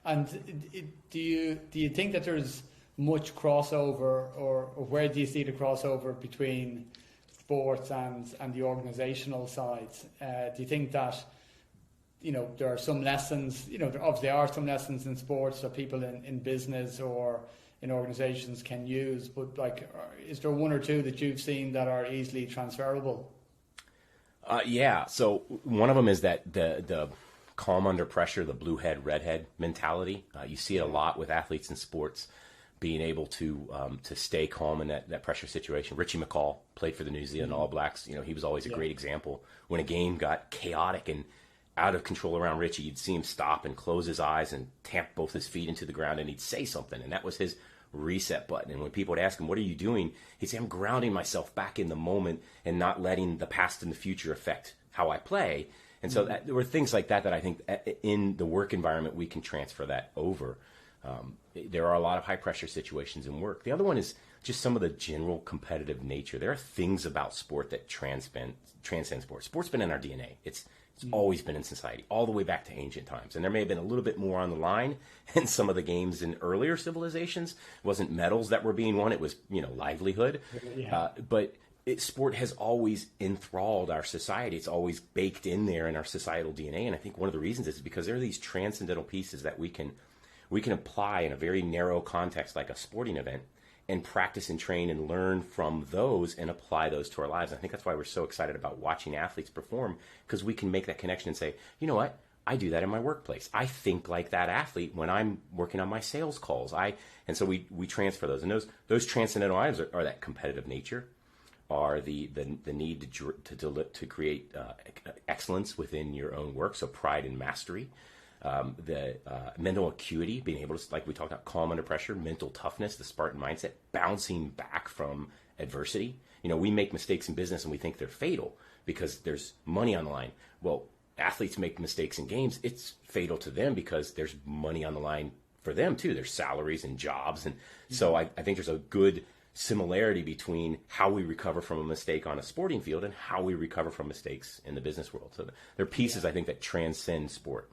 And do you think that there's much crossover, or where do you see the crossover between sports and the organisational side? Do you think that there are some lessons, there obviously are some lessons in sports that people in business or in organisations can use, but is there one or two that you've seen that are easily transferable? Yeah. So one of them is that the calm under pressure, the blue head, red head mentality. You see it a lot with athletes in sports, being able to stay calm in that pressure situation. Richie McCall played for the New Zealand All Blacks. He was always a great example. When a game got chaotic and out of control around Richie, you'd see him stop and close his eyes and tap both his feet into the ground, and he'd say something, and that was his reset button. And when people would ask him, what are you doing? He'd say, I'm grounding myself back in the moment and not letting the past and the future affect how I play. And so there were things like that I think in the work environment we can transfer that over. There are a lot of high pressure situations in work. The other one is just some of the general competitive nature. There are things about sport that transcend sport. Sport's been in our DNA. It's always been in society, all the way back to ancient times. And there may have been a little bit more on the line in some of the games in earlier civilizations. It wasn't medals that were being won. It was, livelihood. Yeah. But sport has always enthralled our society. It's always baked in there in our societal DNA. And I think one of the reasons is because there are these transcendental pieces that we can apply in a very narrow context like a sporting event and practice and train and learn from those and apply those to our lives. I think that's why we're so excited about watching athletes perform, because we can make that connection and say, you know what? I do that in my workplace. I think like that athlete when I'm working on my sales calls. And so we transfer those. And those transcendental items are that competitive nature, are the need to create excellence within your own work, so pride and mastery. The mental acuity, being able to, like we talked about, calm under pressure, mental toughness, the Spartan mindset, bouncing back from adversity. We make mistakes in business and we think they're fatal because there's money on the line. Well, athletes make mistakes in games. It's fatal to them because there's money on the line for them too. There's salaries and jobs. And so I think there's a good similarity between how we recover from a mistake on a sporting field and how we recover from mistakes in the business world. So there are pieces, I think, that transcend sport.